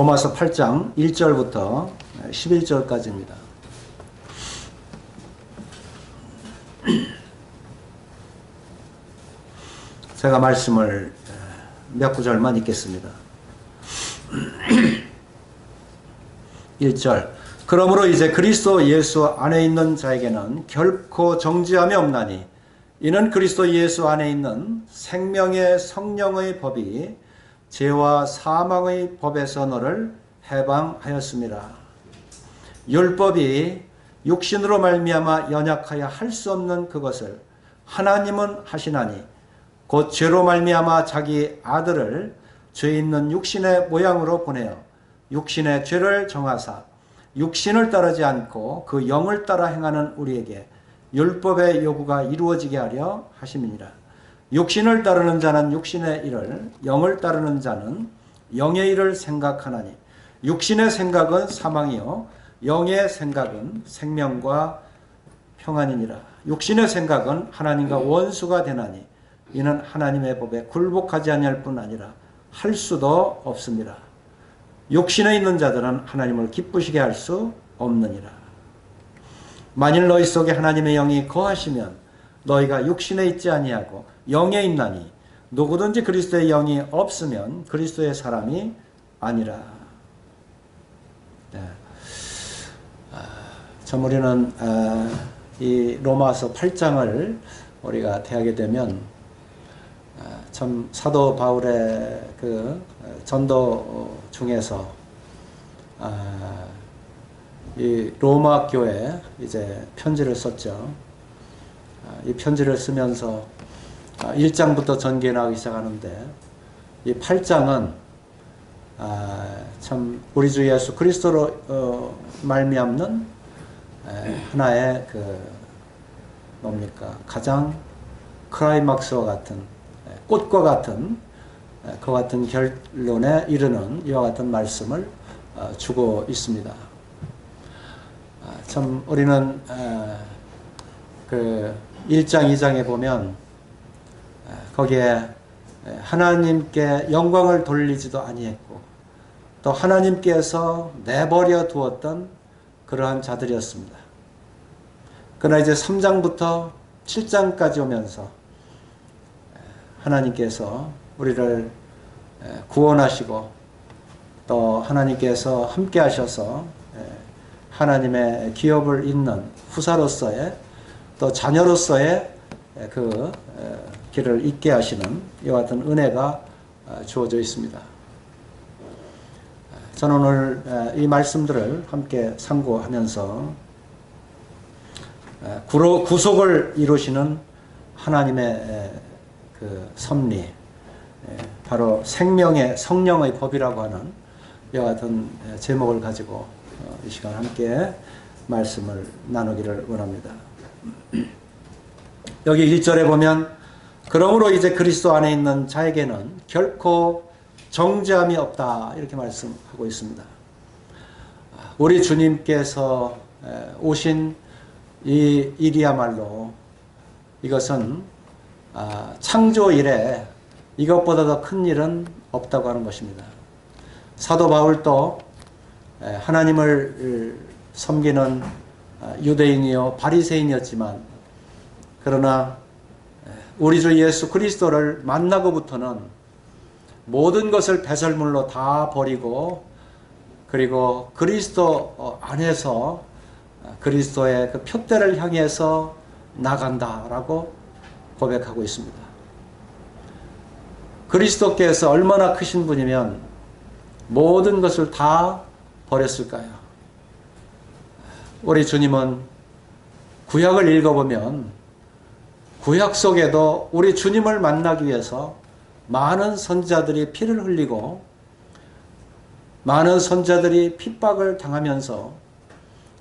로마서 8장 1절부터 11절까지입니다. 제가 말씀을 몇 구절만 읽겠습니다. 1절. 그러므로 이제 그리스도 예수 안에 있는 자에게는 결코 정죄함이 없나니 이는 그리스도 예수 안에 있는 생명의 성령의 법이 죄와 사망의 법에서 너를 해방하였습니다. 율법이 육신으로 말미암아 연약하여 할 수 없는 그것을 하나님은 하시나니 곧 죄로 말미암아 자기 아들을 죄 있는 육신의 모양으로 보내어 육신의 죄를 정하사 육신을 따르지 않고 그 영을 따라 행하는 우리에게 율법의 요구가 이루어지게 하려 하심이니라. 육신을 따르는 자는 육신의 일을, 영을 따르는 자는 영의 일을 생각하나니 육신의 생각은 사망이요 영의 생각은 생명과 평안이니라. 육신의 생각은 하나님과 원수가 되나니 이는 하나님의 법에 굴복하지 아니할 뿐 아니라 할 수도 없습니다. 육신에 있는 자들은 하나님을 기쁘시게 할 수 없느니라. 만일 너희 속에 하나님의 영이 거하시면 너희가 육신에 있지 아니하고 영에 있나니 누구든지 그리스도의 영이 없으면 그리스도의 사람이 아니라. 네. 참 우리는 이 로마서 8장을 우리가 대하게 되면 참 사도 바울의 그 전도 중에서 이 로마 교회에 이제 편지를 썼죠. 이 편지를 쓰면서 1장부터 전개해 나가기 시작하는데 이 8장은 참 우리 주 예수 그리스도로 말미암는 하나의 그 뭡니까 가장 클라이막스와 같은 꽃과 같은 그 같은 결론에 이르는 이와 같은 말씀을 주고 있습니다. 참 우리는 그 1장 2장에 보면 거기에 하나님께 영광을 돌리지도 아니했고 또 하나님께서 내버려 두었던 그러한 자들이었습니다. 그러나 이제 3장부터 7장까지 오면서 하나님께서 우리를 구원하시고 또 하나님께서 함께 하셔서 하나님의 기업을 잇는 후사로서의 또 자녀로서의 그 길을 잇게 하시는 이와 같은 은혜가 주어져 있습니다. 저는 오늘 이 말씀들을 함께 상고하면서 구속을 이루시는 하나님의 그 섭리, 바로 생명의 성령의 법이라고 하는 이와 같은 제목을 가지고 이 시간 함께 말씀을 나누기를 원합니다. 여기 1절에 보면 그러므로 이제 그리스도 안에 있는 자에게는 결코 정죄함이 없다 이렇게 말씀하고 있습니다. 우리 주님께서 오신 이 일이야말로 이것은 창조 이래 이것보다 더 큰 일은 없다고 하는 것입니다. 사도 바울도 하나님을 섬기는 유대인이요 바리새인이었지만 그러나 우리 주 예수 그리스도를 만나고부터는 모든 것을 배설물로 다 버리고 그리고 그리스도 안에서 그리스도의 그 표대를 향해서 나간다라고 고백하고 있습니다. 그리스도께서 얼마나 크신 분이면 모든 것을 다 버렸을까요? 우리 주님은 구약을 읽어보면 구약 속에도 우리 주님을 만나기 위해서 많은 선지자들이 피를 흘리고 많은 선지자들이 핍박을 당하면서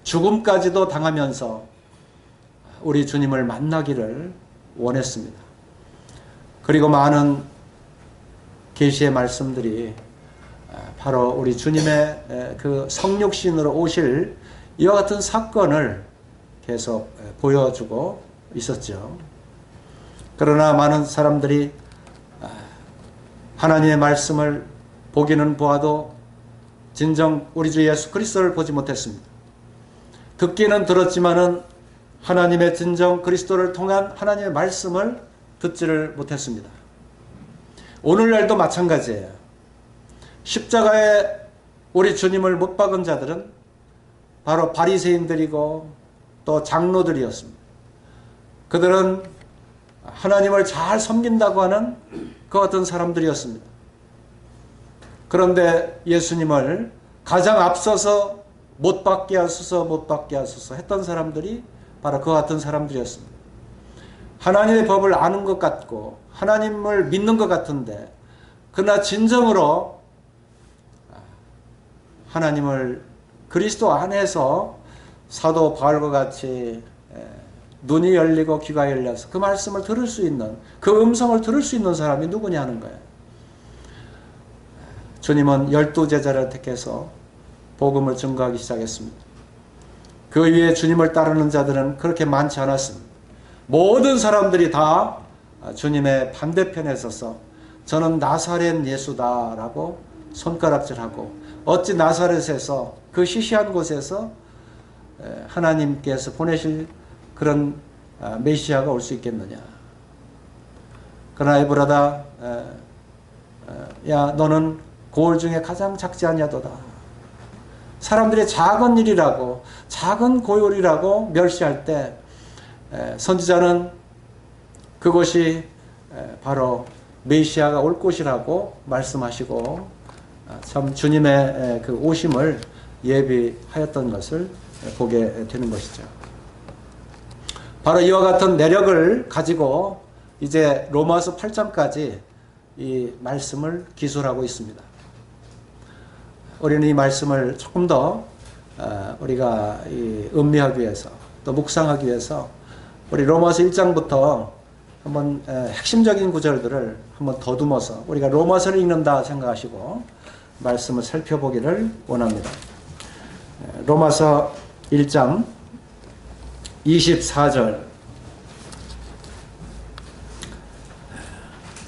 죽음까지도 당하면서 우리 주님을 만나기를 원했습니다. 그리고 많은 계시의 말씀들이 바로 우리 주님의 그 성육신으로 오실 이와 같은 사건을 계속 보여주고 있었죠. 그러나 많은 사람들이 하나님의 말씀을 보기는 보아도 진정 우리 주 예수 그리스도를 보지 못했습니다. 듣기는 들었지만은 하나님의 진정 그리스도를 통한 하나님의 말씀을 듣지를 못했습니다. 오늘날도 마찬가지예요. 십자가에 우리 주님을 못 박은 자들은 바로 바리새인들이고 또 장로들이었습니다. 그들은 하나님을 잘 섬긴다고 하는 그 어떤 사람들이었습니다. 그런데 예수님을 가장 앞서서 못 박게 하소서 못 박게 하소서 했던 사람들이 바로 그 같은 사람들이었습니다. 하나님의 법을 아는 것 같고 하나님을 믿는 것 같은데 그러나 진정으로 하나님을 그리스도 안에서 사도 바울과 같이 눈이 열리고 귀가 열려서 그 말씀을 들을 수 있는, 그 음성을 들을 수 있는 사람이 누구냐 하는 거예요. 주님은 12제자를 택해서 복음을 증거하기 시작했습니다. 그 위에 주님을 따르는 자들은 그렇게 많지 않았습니다. 모든 사람들이 다 주님의 반대편에 서서 저는 나사렛 예수다라고 손가락질하고, 어찌 나사렛에서 그 시시한 곳에서 하나님께서 보내실 그런 메시아가 올 수 있겠느냐. 그러나 에브라다, 야 너는 고을 중에 가장 작지 아니하도다. 사람들이 작은 일이라고, 작은 고열이라고 멸시할 때 선지자는 그것이 바로 메시아가 올 곳이라고 말씀하시고 참 주님의 그 오심을 예비하였던 것을 보게 되는 것이죠. 바로 이와 같은 내력을 가지고 이제 로마서 8장까지 이 말씀을 기술하고 있습니다. 우리는 이 말씀을 조금 더 우리가 음미하기 위해서, 또 묵상하기 위해서 우리 로마서 1장부터 한번 핵심적인 구절들을 한번 더듬어서 우리가 로마서를 읽는다 생각하시고 말씀을 살펴보기를 원합니다. 로마서 1장 24절.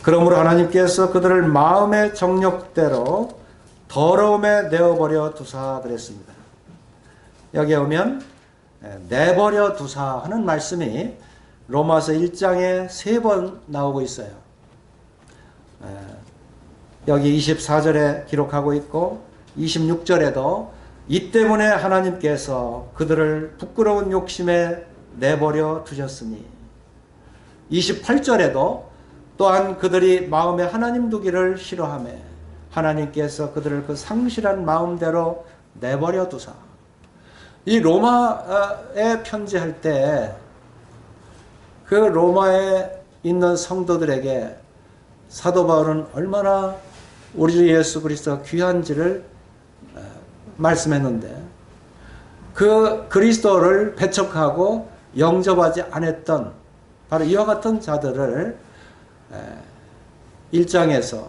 그러므로 하나님께서 그들을 마음의 정욕대로 더러움에 내어버려 두사 그랬습니다. 여기에 오면 내버려 두사 하는 말씀이 로마서 1장에 3번 나오고 있어요. 여기 24절에 기록하고 있고 26절에도 이 때문에 하나님께서 그들을 부끄러운 욕심에 내버려 두셨으니, 28절에도 또한 그들이 마음에 하나님 두기를 싫어하며 하나님께서 그들을 그 상실한 마음대로 내버려 두사. 이 로마에 편지할 때 그 로마에 있는 성도들에게 사도 바울은 얼마나 우리 주 예수 그리스도가 귀한지를 말씀했는데, 그 그리스도를 배척하고 영접하지 않았던 바로 이와 같은 자들을 1장에서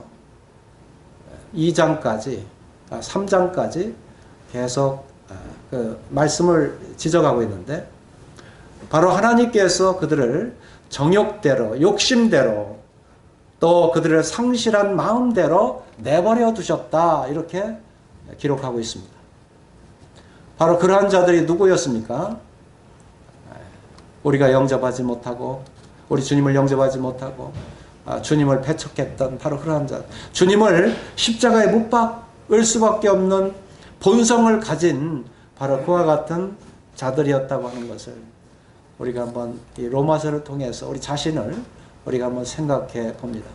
2장까지 3장까지 계속 그 말씀을 지적하고 있는데, 바로 하나님께서 그들을 정욕대로, 욕심대로, 또 그들을 상실한 마음대로 내버려 두셨다, 이렇게 기록하고 있습니다. 바로 그러한 자들이 누구였습니까? 우리가 영접하지 못하고, 우리 주님을 영접하지 못하고 주님을 배척했던 바로 그러한 자, 주님을 십자가에 못 박을 수밖에 없는 본성을 가진 바로 그와 같은 자들이었다고 하는 것을 우리가 한번 이 로마서를 통해서 우리 자신을 우리가 한번 생각해 봅니다.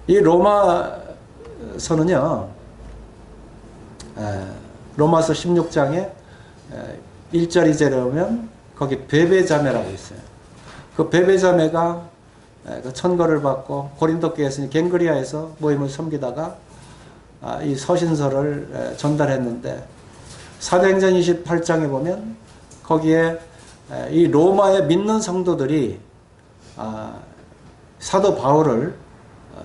이 로마서는요, 로마서 16장에 1절 2절에 보면 거기 베베자매라고 있어요. 그 베베자매가 그 천거를 받고 고린도 교회에서 갱그리아에서 모임을 섬기다가 이 서신서를 전달했는데, 사도행전 28장에 보면 거기에 이 로마의 믿는 성도들이 사도 바울을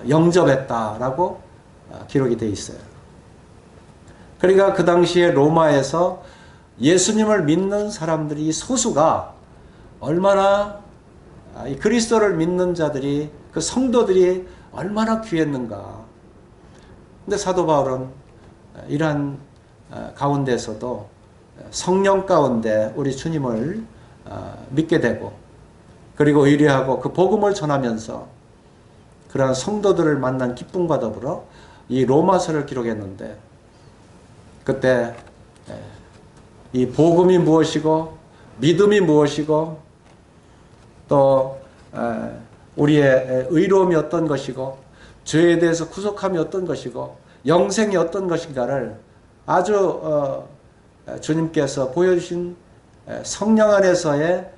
영접했다라고 기록이 되어 있어요. 그러니까 그 당시에 로마에서 예수님을 믿는 사람들이, 이 소수가 얼마나 이 그리스도를 믿는 자들이, 그 성도들이 얼마나 귀했는가. 근데 사도 바울은 이러한 가운데서도 성령 가운데 우리 주님을 믿게 되고, 그리고 의뢰하고 그 복음을 전하면서 그러한 성도들을 만난 기쁨과 더불어 이 로마서를 기록했는데, 그때 이 복음이 무엇이고 믿음이 무엇이고 또 우리의 의로움이 어떤 것이고 죄에 대해서 구속함이 어떤 것이고 영생이 어떤 것인가를 아주 주님께서 보여주신 성령 안에서의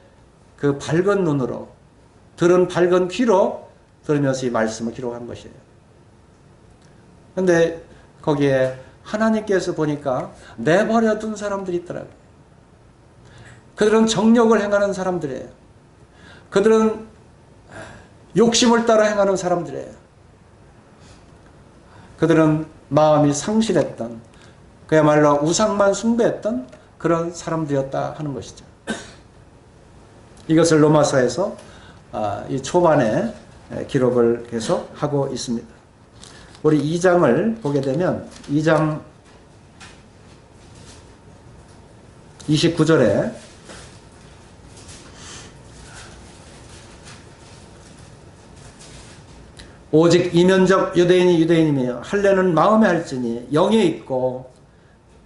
그 밝은 눈으로, 들은 밝은 귀로 들으면서 이 말씀을 기록한 것이에요. 그런데 거기에 하나님께서 보니까 내버려 둔 사람들이 있더라고요. 그들은 정욕을 행하는 사람들이에요. 그들은 욕심을 따라 행하는 사람들이에요. 그들은 마음이 상실했던, 그야말로 우상만 숭배했던 그런 사람들이었다 하는 것이죠. 이것을 로마서에서 이 초반에 기록을 계속 하고 있습니다. 우리 2장을 보게 되면 2장 29절에 오직 이면적 유대인이 유대인이며 할례는 마음에 할지니 영에 있고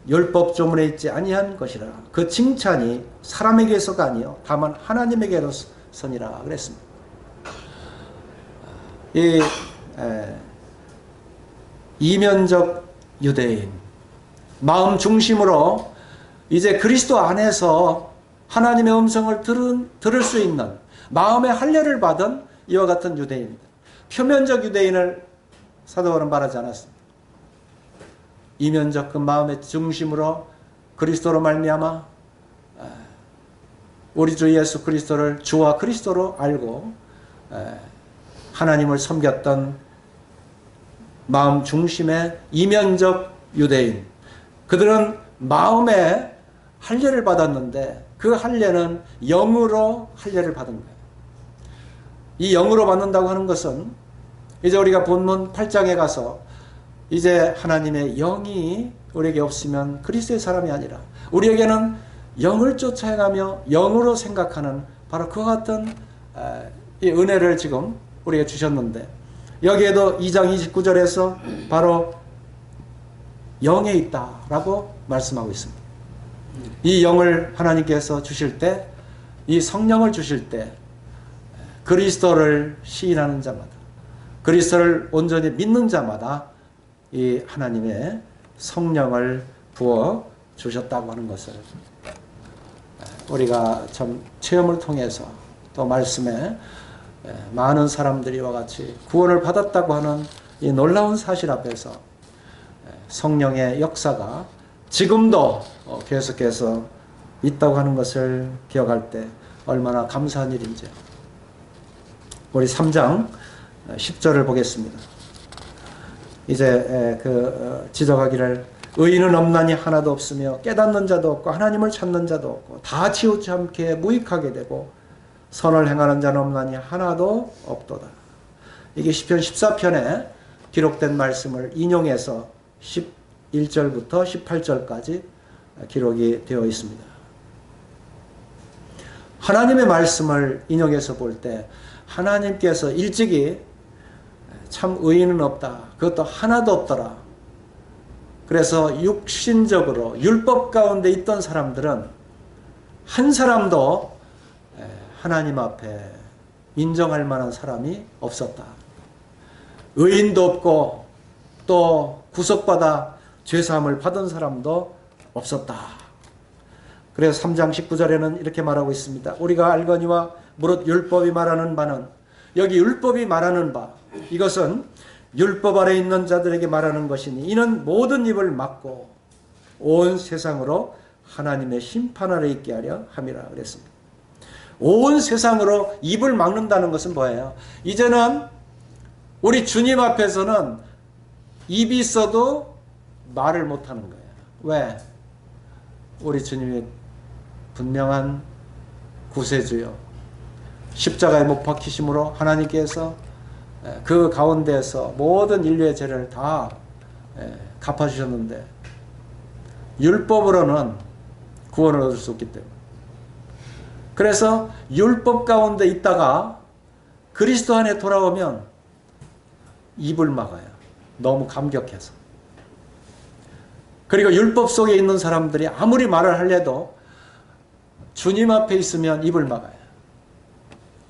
율법 조문에 있지 아니한 것이라. 그 칭찬이 사람에게서가 아니요 다만 하나님에게로서니라 그랬습니다. 이 이면적 유대인, 마음 중심으로 이제 그리스도 안에서 하나님의 음성을 들을 수 있는 마음의 할례를 받은 이와 같은 유대인입니다. 표면적 유대인을 사도 바울은 말하지 않았습니다. 이면적 그 마음의 중심으로 그리스도로 말미암아 우리 주 예수 그리스도를 주와 그리스도로 알고 하나님을 섬겼던 마음 중심의 이면적 유대인, 그들은 마음에 할례를 받았는데 그 할례는 영으로 할례를 받은 거예요. 이 영으로 받는다고 하는 것은 이제 우리가 본문 8장에 가서 이제 하나님의 영이 우리에게 없으면 그리스도의 사람이 아니라 우리에게는 영을 쫓아 행하며 영으로 생각하는 바로 그와 같은 이 은혜를 지금 우리에게 주셨는데, 여기에도 2장 29절에서 바로 영에 있다라고 말씀하고 있습니다. 이 영을 하나님께서 주실 때, 이 성령을 주실 때 그리스도를 시인하는 자마다, 그리스도를 온전히 믿는 자마다 이 하나님의 성령을 부어 주셨다고 하는 것을 우리가 참 체험을 통해서 또 말씀에 많은 사람들이 와 같이 구원을 받았다고 하는 이 놀라운 사실 앞에서 성령의 역사가 지금도 계속해서 있다고 하는 것을 기억할 때 얼마나 감사한 일인지. 우리 3장 10절을 보겠습니다. 이제 지적하기를 의인은 없나니 하나도 없으며 깨닫는 자도 없고 하나님을 찾는 자도 없고 다 치우치 않게 무익하게 되고 선을 행하는 자는 없나니 하나도 없도다. 이게 시편 14편에 기록된 말씀을 인용해서 11절부터 18절까지 기록이 되어 있습니다. 하나님의 말씀을 인용해서 볼 때 하나님께서 일찍이 참 의인은 없다, 그것도 하나도 없더라. 그래서 육신적으로 율법 가운데 있던 사람들은 한 사람도 하나님 앞에 인정할 만한 사람이 없었다. 의인도 없고 또 구속받아 죄사함을 받은 사람도 없었다. 그래서 3장 19절에는 이렇게 말하고 있습니다. 우리가 알거니와 무릇 율법이 말하는 바는, 여기 율법이 말하는 바, 이것은 율법 아래 있는 자들에게 말하는 것이니 이는 모든 입을 막고 온 세상으로 하나님의 심판 아래 있게 하려 함이라 그랬습니다. 온 세상으로 입을 막는다는 것은 뭐예요? 이제는 우리 주님 앞에서는 입이 있어도 말을 못하는 거예요. 왜? 우리 주님이 분명한 구세주요, 십자가에 못 박히심으로 하나님께서 그 가운데에서 모든 인류의 죄를 다 갚아주셨는데 율법으로는 구원을 얻을 수 없기 때문에, 그래서 율법 가운데 있다가 그리스도 안에 돌아오면 입을 막아요. 너무 감격해서. 그리고 율법 속에 있는 사람들이 아무리 말을 하려도 주님 앞에 있으면 입을 막아요.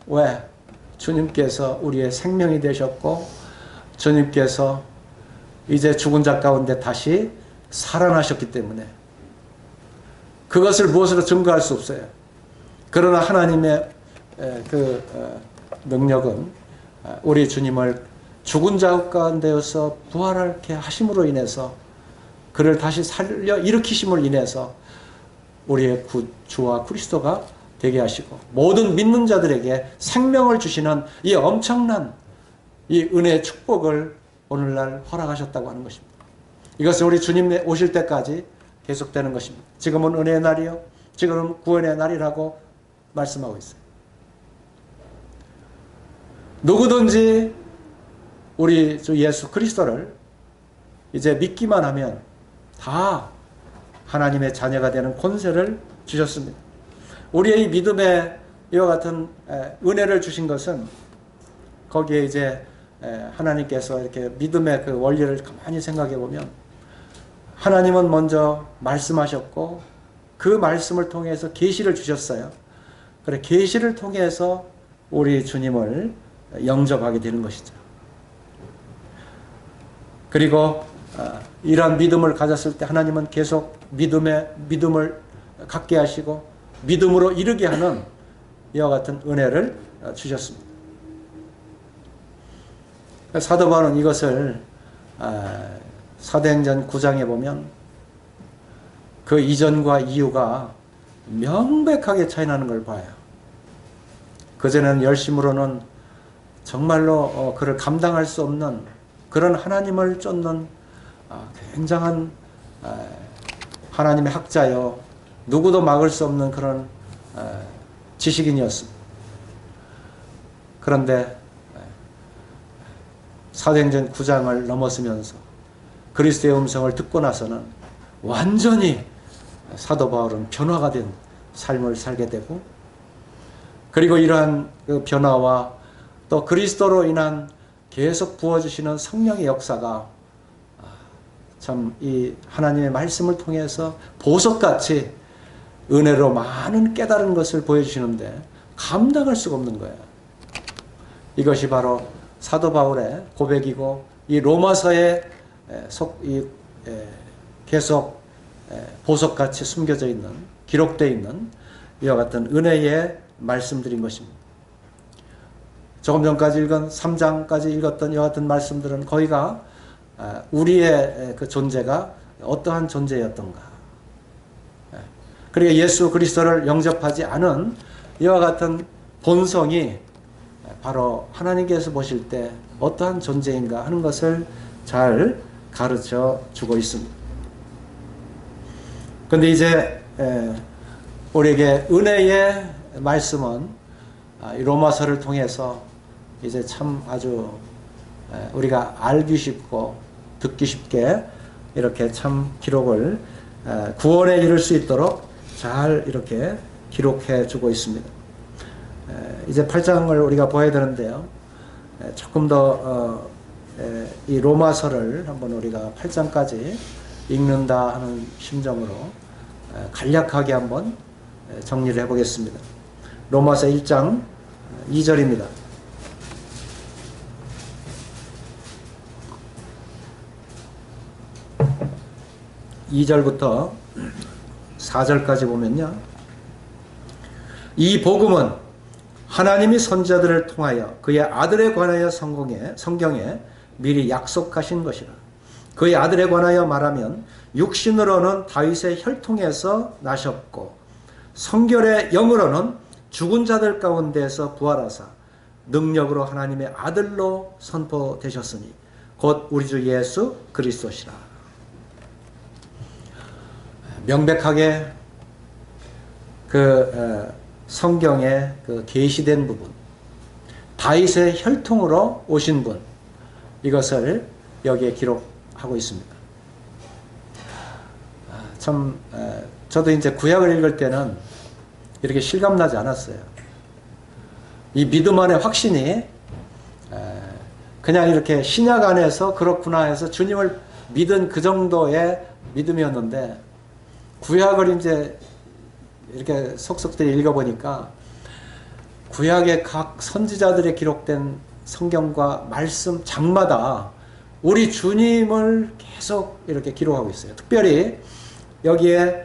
왜? 주님께서 우리의 생명이 되셨고 주님께서 이제 죽은 자 가운데 다시 살아나셨기 때문에 그것을 무엇으로 증거할 수 없어요. 그러나 하나님의 능력은 우리 주님을 죽은 자 가운데서 부활하게 하심으로 인해서 그를 다시 살려 일으키심을 인해서 우리의 주와 그리스도가 되게 하시고 모든 믿는 자들에게 생명을 주시는 이 엄청난 이 은혜의 축복을 오늘날 허락하셨다고 하는 것입니다. 이것은 우리 주님 오실 때까지 계속되는 것입니다. 지금은 은혜의 날이요, 지금은 구원의 날이라고 말씀하고 있어요. 누구든지 우리 주 예수 그리스도를 이제 믿기만 하면 다 하나님의 자녀가 되는 권세를 주셨습니다. 우리의 이 믿음에 이와 같은 은혜를 주신 것은 거기에 이제 하나님께서 이렇게 믿음의 그 원리를 가만히 생각해 보면 하나님은 먼저 말씀하셨고 그 말씀을 통해서 계시를 주셨어요. 그래 계시를 통해서 우리 주님을 영접하게 되는 것이죠. 그리고 이러한 믿음을 가졌을 때 하나님은 계속 믿음을 갖게 하시고 믿음으로 이르게 하는 이와 같은 은혜를 주셨습니다. 사도 바울은 이것을 사도행전 9장에 보면 그 이전과 이후가 명백하게 차이나는 걸 봐요. 그전에는 열심으로는 정말로 그를 감당할 수 없는 그런 하나님을 쫓는 굉장한 하나님의 학자요, 누구도 막을 수 없는 그런 지식인이었습니다. 그런데 사도행전 9장을 넘어서면서 그리스도의 음성을 듣고 나서는 완전히 사도 바울은 변화가 된 삶을 살게 되고, 그리고 이러한 그 변화와 또 그리스도로 인한 계속 부어주시는 성령의 역사가 참 이 하나님의 말씀을 통해서 보석같이 은혜로 많은 깨달은 것을 보여주시는데 감당할 수가 없는 거예요. 이것이 바로 사도 바울의 고백이고 이 로마서에 계속 보석같이 숨겨져 있는, 기록되어 있는 이와 같은 은혜의 말씀들인 것입니다. 조금 전까지 읽은 3장까지 읽었던 이와 같은 말씀들은 거의가 우리의 그 존재가 어떠한 존재였던가, 그리고 예수 그리스도를 영접하지 않은 이와 같은 본성이 바로 하나님께서 보실 때 어떠한 존재인가 하는 것을 잘 가르쳐 주고 있습니다. 그런데 이제 우리에게 은혜의 말씀은 로마서를 통해서 이제 참 아주 우리가 알기 쉽고 듣기 쉽게 이렇게 참 기록을 구원에 이를 수 있도록 잘 이렇게 기록해 주고 있습니다. 이제 8장을 우리가 봐야 되는데요. 조금 더 이 로마서를 한번 우리가 8장까지 읽는다 하는 심정으로 간략하게 한번 정리를 해보겠습니다. 로마서 1장 2절입니다. 2절부터 4절까지 보면요. 이 복음은 하나님이 선지자들을 통하여 그의 아들에 관하여 성경에 미리 약속하신 것이라. 그의 아들에 관하여 말하면 육신으로는 다윗의 혈통에서 나셨고 성결의 영으로는 죽은 자들 가운데서 부활하사 능력으로 하나님의 아들로 선포되셨으니 곧 우리 주 예수 그리스도시라. 명백하게 그 성경에 그 계시된 부분, 다윗의 혈통으로 오신 분, 이것을 여기에 기록하고 있습니다. 참 저도 이제 구약을 읽을 때는 이렇게 실감나지 않았어요. 이 믿음 안의 확신이 그냥 이렇게 신약 안에서 그렇구나 해서 주님을 믿은 그 정도의 믿음이었는데, 구약을 이제 이렇게 속속들이 읽어보니까 구약의 각 선지자들의 기록된 성경과 말씀 장마다 우리 주님을 계속 이렇게 기록하고 있어요. 특별히 여기에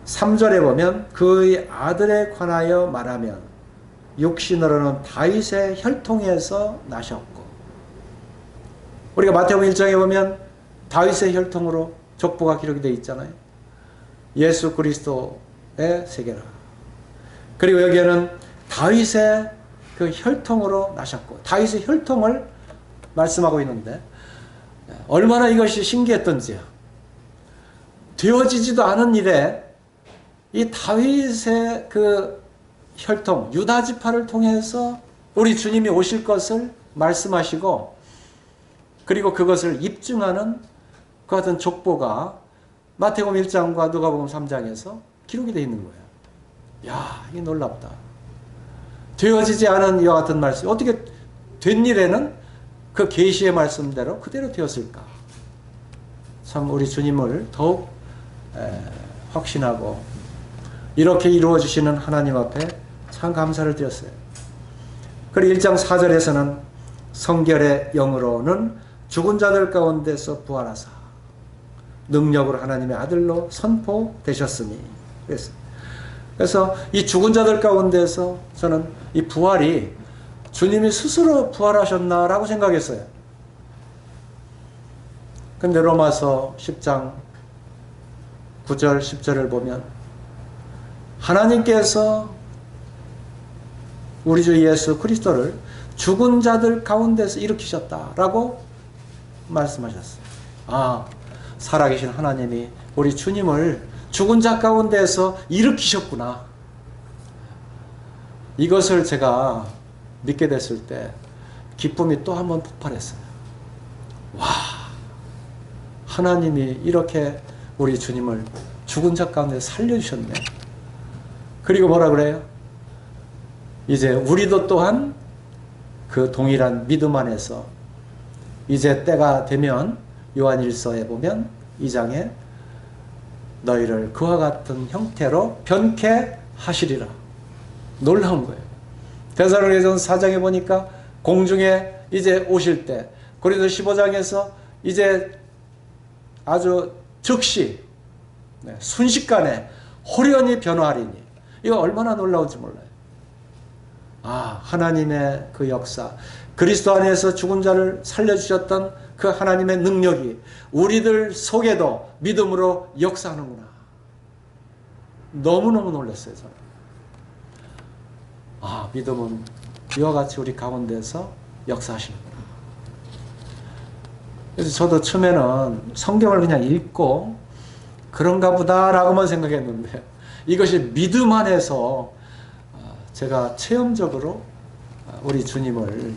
3절에 보면 그의 아들에 관하여 말하면 육신으로는 다윗의 혈통에서 나셨고, 우리가 마태복음 1장에 보면 다윗의 혈통으로 족보가 기록이 되어 있잖아요. 예수 그리스도의 세계라. 그리고 여기에는 다윗의 그 혈통으로 나셨고, 다윗의 혈통을 말씀하고 있는데 얼마나 이것이 신기했던지요. 되어지지도 않은 일에 이 다윗의 그 혈통, 유다 지파를 통해서 우리 주님이 오실 것을 말씀하시고, 그리고 그것을 입증하는 그 같은 족보가 마태복음 1장과 누가복음 3장에서 기록이 되어 있는 거예요. 야, 이게 놀랍다. 되어지지 않은 이와 같은 말씀, 어떻게 된 일에는 그 계시의 말씀대로 그대로 되었을까? 참 우리 주님을 더욱 확신하고 이렇게 이루어 주시는 하나님 앞에 참 감사를 드렸어요. 그리고 1장 4절에서는 성결의 영으로는 죽은 자들 가운데서 부활하사 능력으로 하나님의 아들로 선포되셨으니 그랬어요. 그래서 이 죽은 자들 가운데서 저는 이 부활이 주님이 스스로 부활하셨나라고 생각했어요. 근데 로마서 10장 9절 10절을 보면 하나님께서 우리 주 예수 그리스도를 죽은 자들 가운데서 일으키셨다라고 말씀하셨어요. 아, 살아계신 하나님이 우리 주님을 죽은 자 가운데서 일으키셨구나. 이것을 제가 믿게 됐을 때 기쁨이 또 한 번 폭발했어요. 와, 하나님이 이렇게 우리 주님을 죽은 자 가운데 살려주셨네. 그리고 뭐라 그래요? 이제 우리도 또한 그 동일한 믿음 안에서 이제 때가 되면 요한일서에 보면 2장에 너희를 그와 같은 형태로 변케 하시리라. 놀라운 거예요. 데살로니가전서 4장에 보니까 공중에 이제 오실 때, 고린도서 15장에서 이제 아주 즉시 순식간에 홀연히 변화하리니, 이거 얼마나 놀라운지 몰라요. 아, 하나님의 그 역사, 그리스도 안에서 죽은 자를 살려주셨던 그 하나님의 능력이 우리들 속에도 믿음으로 역사하는구나. 너무너무 놀랐어요, 저는. 아, 믿음은 이와 같이 우리 가운데서 역사하시는구나. 그래서 저도 처음에는 성경을 그냥 읽고 그런가 보다라고만 생각했는데, 이것이 믿음 안에서 제가 체험적으로 우리 주님을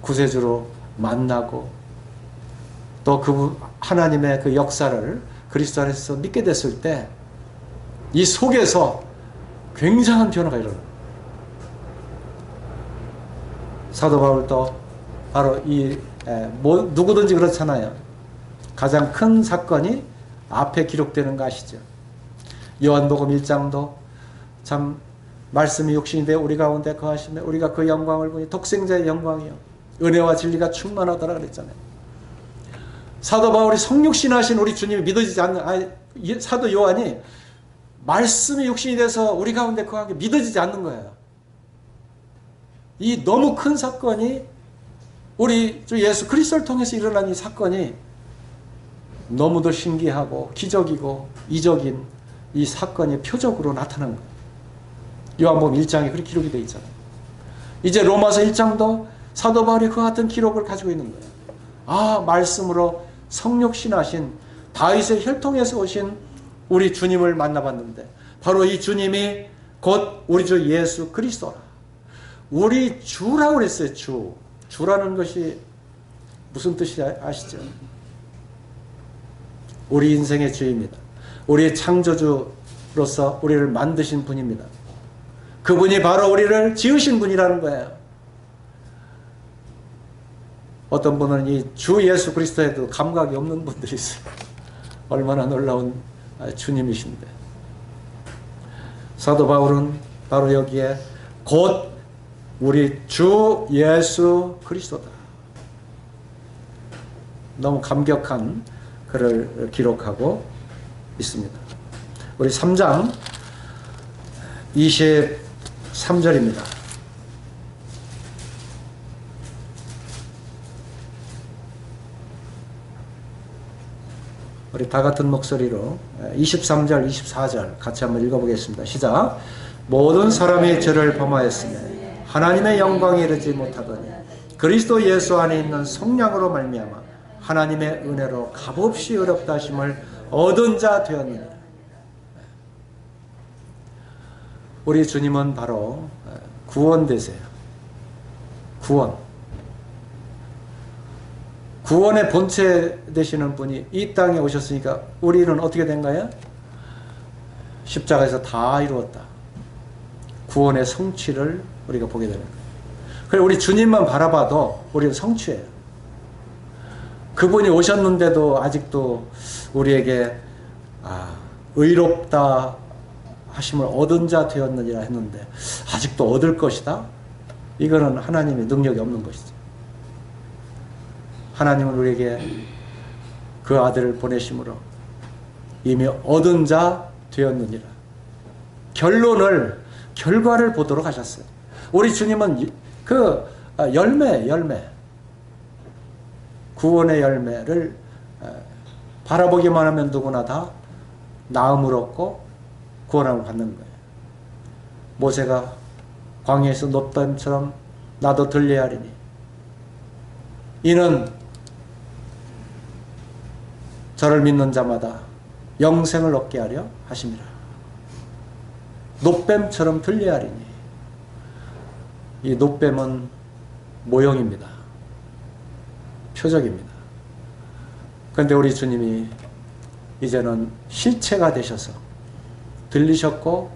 구세주로 만나고 또 그 하나님의 그 역사를 그리스도 안에서 믿게 됐을 때 이 속에서 굉장한 변화가 일어나요. 사도 바울도 바로 누구든지 그렇잖아요. 가장 큰 사건이 앞에 기록되는 거 아시죠? 요한복음 1장도 참 말씀이 육신이 되어 우리 가운데 거하시며 우리가 그 영광을 보니 독생자의 영광이요 은혜와 진리가 충만하더라 그랬잖아요. 사도 바울이 성육신하신 우리 주님이 믿어지지 않는, 사도 요한이 말씀이 육신이 돼서 우리 가운데 거한 게 믿어지지 않는 거예요. 이 너무 큰 사건이, 우리 주 예수 그리스도를 통해서 일어난 이 사건이 너무도 신기하고 기적이고 이적인 이 사건이 표적으로 나타난 거예요. 요한복음 1장에 그렇게 기록이 되어 있잖아요. 이제 로마서 1장도 사도 바울이 그 같은 기록을 가지고 있는 거예요. 아, 말씀으로 성육신하신 다윗의 혈통에서 오신 우리 주님을 만나봤는데 바로 이 주님이 곧 우리 주 예수 그리스도라. 우리 주라고 그랬어요. 주라는 것이 무슨 뜻이 아시죠? 우리 인생의 주입니다. 우리의 창조주로서 우리를 만드신 분입니다. 그분이 바로 우리를 지으신 분이라는 거예요. 어떤 분은 이 주 예수 그리스도에도 감각이 없는 분들이 있어요. 얼마나 놀라운 주님이신데. 사도 바울은 바로 여기에 곧 우리 주 예수 그리스도다. 너무 감격한 글을 기록하고 있습니다. 우리 3장 23절입니다. 우리 다 같은 목소리로 23절, 24절 같이 한번 읽어보겠습니다. 시작. 모든 사람이 죄를 범하였으며 하나님의 영광에 이르지 못하더니 그리스도 예수 안에 있는 성령으로 말미암아 하나님의 은혜로 값없이 의롭다 하심을 얻은 자 되었느니라. 우리 주님은 바로 구원되세요. 구원의 본체 되시는 분이 이 땅에 오셨으니까 우리는 어떻게 된가요? 십자가에서 다 이루었다. 구원의 성취를 우리가 보게 되는 거예요. 그래서 우리 주님만 바라봐도 우리는 성취예요. 그분이 오셨는데도 아직도 우리에게 의롭다 하심을 얻은 자 되었느니라 했는데 아직도 얻을 것이다? 이거는 하나님의 능력이 없는 것이죠. 하나님은 우리에게 그 아들을 보내심으로 이미 얻은 자 되었느니라. 결과를 보도록 하셨어요. 우리 주님은 그 열매 구원의 열매를 바라보기만 하면 누구나 다 나음을 얻고 구원함을 받는 거예요. 모세가 광야에서 놋뱀처럼 나도 들려야 하리니 이는 저를 믿는 자마다 영생을 얻게 하려 하심이라. 놋뱀처럼 들려야 하리니. 이 놋뱀은 모형입니다. 표적입니다. 그런데 우리 주님이 이제는 실체가 되셔서 들리셨고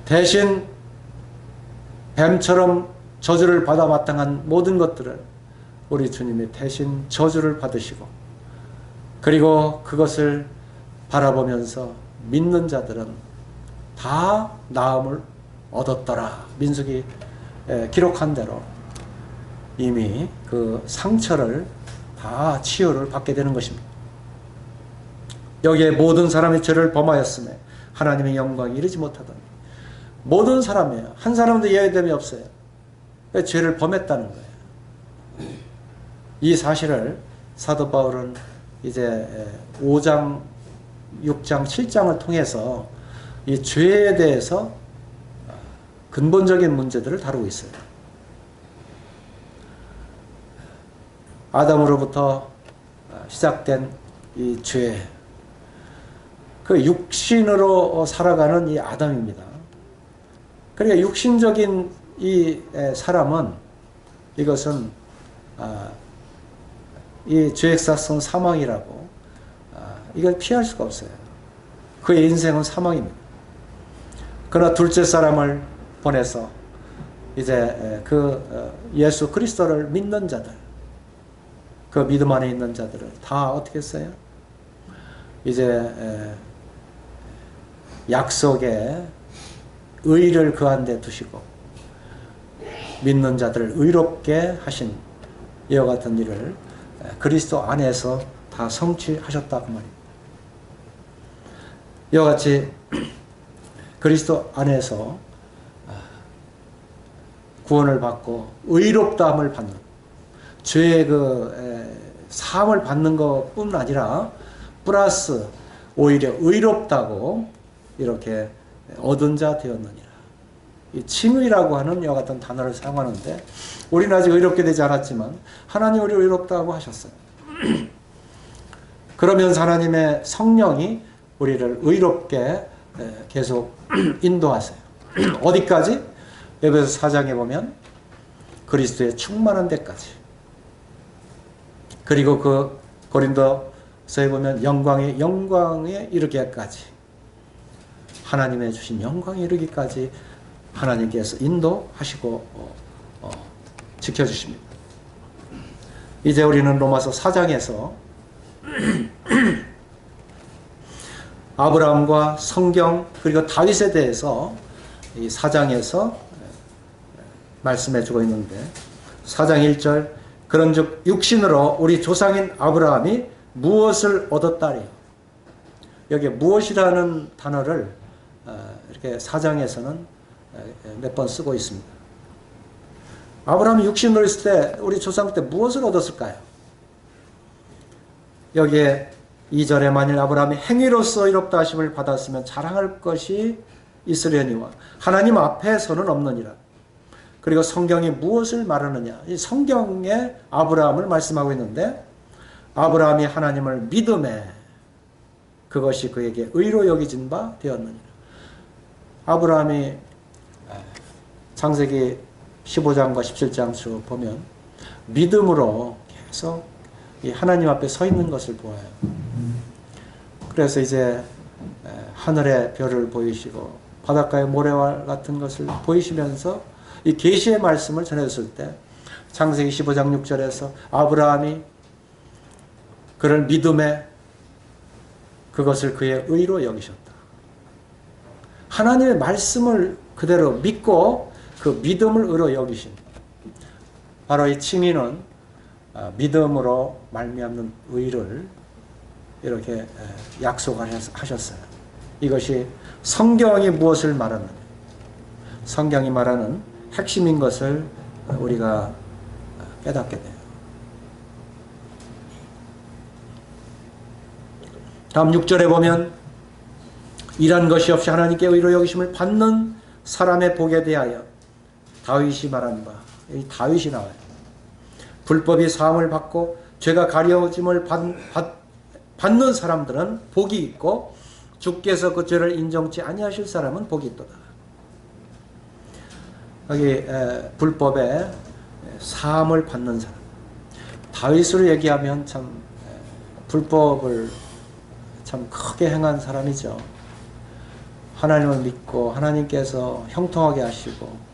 대신 뱀처럼 저주를 받아 마땅한 모든 것들을 우리 주님이 대신 저주를 받으시고 그리고 그것을 바라보면서 믿는 자들은 다 나음을 얻었더라. 민수기 기록한 대로 이미 그 상처를 다 치유를 받게 되는 것입니다. 여기에 모든 사람이 죄를 범하였음에 하나님의 영광이 이르지 못하더니 모든 사람이에요. 한 사람도 예외됨이 없어요. 죄를 범했다는 거예요. 이 사실을 사도 바울은 이제 5장, 6장, 7장을 통해서 이 죄에 대해서 근본적인 문제들을 다루고 있어요. 아담으로부터 시작된 이 죄, 그 육신으로 살아가는 이 아담입니다. 그러니까 육신적인 이 사람은 이것은 이 죄액사성 사망이라고 이걸 피할 수가 없어요. 그의 인생은 사망입니다. 그러나 둘째 사람을 보내서 이제 그 예수 그리스도를 믿는 자들, 그 믿음 안에 있는 자들을 다 어떻게 했어요? 이제 약속의 의를 그 안에 두시고 믿는 자들을 의롭게 하신 이와 같은 일을 그리스도 안에서 다 성취하셨다 그 말입니다. 이와 같이 그리스도 안에서 구원을 받고 의롭다함을 받는 죄의 그 사함을 받는 것뿐 아니라 플러스 오히려 의롭다고 이렇게 얻은 자 되었느니라. 이 칭의라고 하는 이와 같은 단어를 사용하는데 우리는 아직 의롭게 되지 않았지만 하나님 우리 의롭다고 하셨어요. 그러면서 하나님의 성령이 우리를 의롭게 계속 인도하세요. 어디까지? 에베소 4장에 보면 그리스도의 충만한 데까지. 그리고 그 고린도 서에 보면 영광에 이르기까지, 하나님의 주신 영광에 이르기까지 하나님께서 인도하시고 지켜주십니다. 이제 우리는 로마서 4장에서 아브라함과 성경 그리고 다윗에 대해서 이 4장에서 말씀해 주고 있는데, 4장 1절, 그런즉 육신으로 우리 조상인 아브라함이 무엇을 얻었다리. 여기 무엇이라는 단어를 이렇게 4장에서는 몇 번 쓰고 있습니다. 아브라함이 육신으로 있을 때 우리 조상 때 무엇을 얻었을까요? 여기에 2절에 만일 아브라함이 행위로서 의롭다 하심을 받았으면 자랑할 것이 있으려니와 하나님 앞에서는 없느니라. 그리고 성경이 무엇을 말하느냐, 이 성경에 아브라함을 말씀하고 있는데, 아브라함이 하나님을 믿음에 그것이 그에게 의로 여겨진 바 되었느니라. 아브라함이 창세기 15장과 17장 쭉 보면 믿음으로 계속 이 하나님 앞에 서 있는 것을 보아요. 그래서 이제 하늘의 별을 보이시고 바닷가의 모래와 같은 것을 보이시면서 이 계시의 말씀을 전해줬을 때, 창세기 15장 6절에서 아브라함이 그를 믿음에 그것을 그의 의로 여기셨다. 하나님의 말씀을 그대로 믿고 그 믿음을 의로 여기신, 바로 이 칭의는 믿음으로 말미암는 의를 이렇게 약속하셨어요. 이것이 성경이 무엇을 말하느냐, 성경이 말하는 핵심인 것을 우리가 깨닫게 돼요. 다음 6절에 보면 이런 것이 없이 하나님께 의로 여기심을 받는 사람의 복에 대하여 다윗이 말한 바, 이 다윗이 나와요. 불법이 사함을 받고 죄가 가려짐을 받는 사람들은 복이 있고 주께서 그 죄를 인정치 아니하실 사람은 복이 있도다. 여기 불법에 사함을 받는 사람, 다윗으로 얘기하면 참 불법을 참 크게 행한 사람이죠. 하나님을 믿고 하나님께서 형통하게 하시고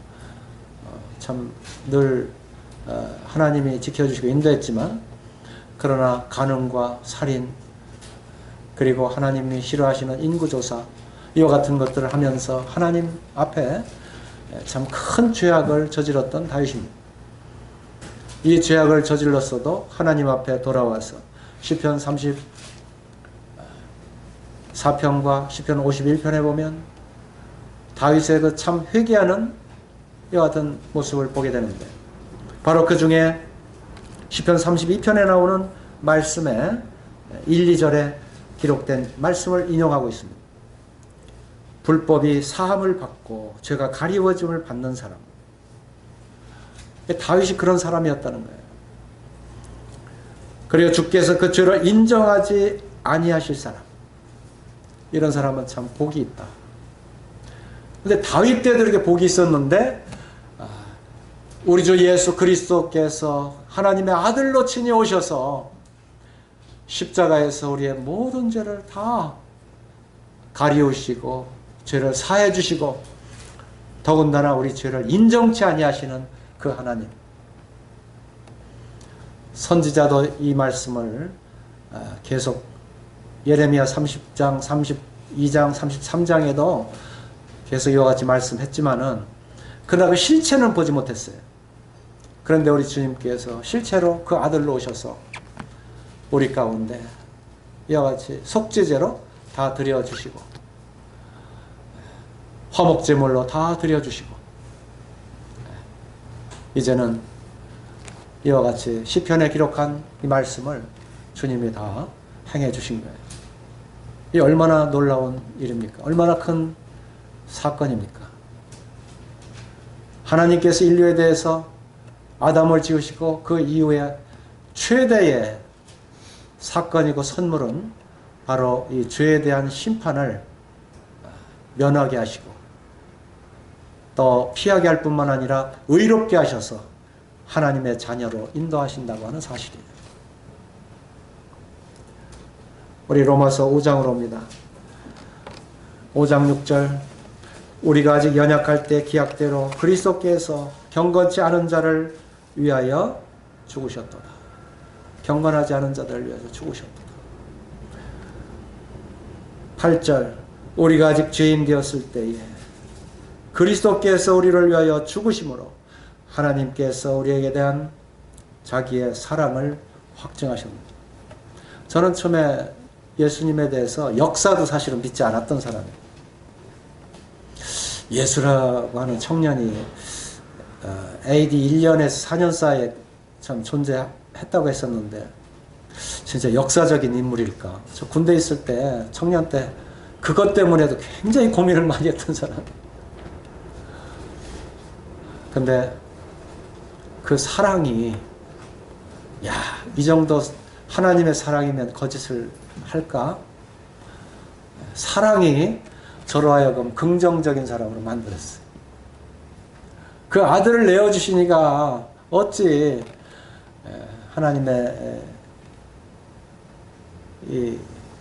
참 늘 하나님이 지켜주시고 인도했지만, 그러나 간음과 살인 그리고 하나님이 싫어하시는 인구조사 이와 같은 것들을 하면서 하나님 앞에 참 큰 죄악을 저질렀던 다윗입니다. 이 죄악을 저질렀어도 하나님 앞에 돌아와서 시편 34편과 시편 51편에 보면 다윗의 그 참 회개하는 이와 같은 모습을 보게 되는데, 바로 그 중에 시편 32편에 나오는 말씀에 1, 2절에 기록된 말씀을 인용하고 있습니다. 불법이 사함을 받고 죄가 가리워짐을 받는 사람, 다윗이 그런 사람이었다는 거예요. 그리고 주께서 그 죄를 인정하지 아니하실 사람, 이런 사람은 참 복이 있다. 근데 다윗 때도 이렇게 복이 있었는데, 우리 주 예수 그리스도께서 하나님의 아들로 친히 오셔서 십자가에서 우리의 모든 죄를 다 가리우시고 죄를 사해 주시고 더군다나 우리 죄를 인정치 아니하시는 그 하나님. 선지자도 이 말씀을 계속 예레미야 30장, 32장, 33장에도 계속 이와 같이 말씀했지만은 그러나 그 실체는 보지 못했어요. 그런데 우리 주님께서 실체로 그 아들로 오셔서 우리 가운데 이와 같이 속죄제로 다 드려주시고 화목제물로 다 드려주시고 이제는 이와 같이 시편에 기록한 이 말씀을 주님이 다 행해 주신 거예요. 이 얼마나 놀라운 일입니까? 얼마나 큰 사건입니까? 하나님께서 인류에 대해서 아담을 지으시고 그 이후에 최대의 사건이고 선물은 바로 이 죄에 대한 심판을 면하게 하시고 또 피하게 할 뿐만 아니라 의롭게 하셔서 하나님의 자녀로 인도하신다고 하는 사실이에요. 우리 로마서 5장으로 옵니다. 5장 6절. 우리가 아직 연약할 때 기약대로 그리스도께서 경건치 않은 자를 위하여 죽으셨도다. 경건하지 않은 자들을 위해서 죽으셨도다. 8절. 우리가 아직 죄인 되었을 때에 그리스도께서 우리를 위하여 죽으심으로 하나님께서 우리에게 대한 자기의 사랑을 확증하셨습니다. 저는 처음에 예수님에 대해서 역사도 사실은 믿지 않았던 사람이에요. 예수라고 하는 청년이 AD 1년에서 4년 사이에 참 존재했다고 했었는데 진짜 역사적인 인물일까? 저 군대에 있을 때 청년 때 그것 때문에도 굉장히 고민을 많이 했던 사람. 근데 그 사랑이 이 정도 하나님의 사랑이면 거짓을 할까? 사랑이 저로 하여금 긍정적인 사람으로 만들었어요. 그 아들을 내어주시니까 어찌 하나님의 이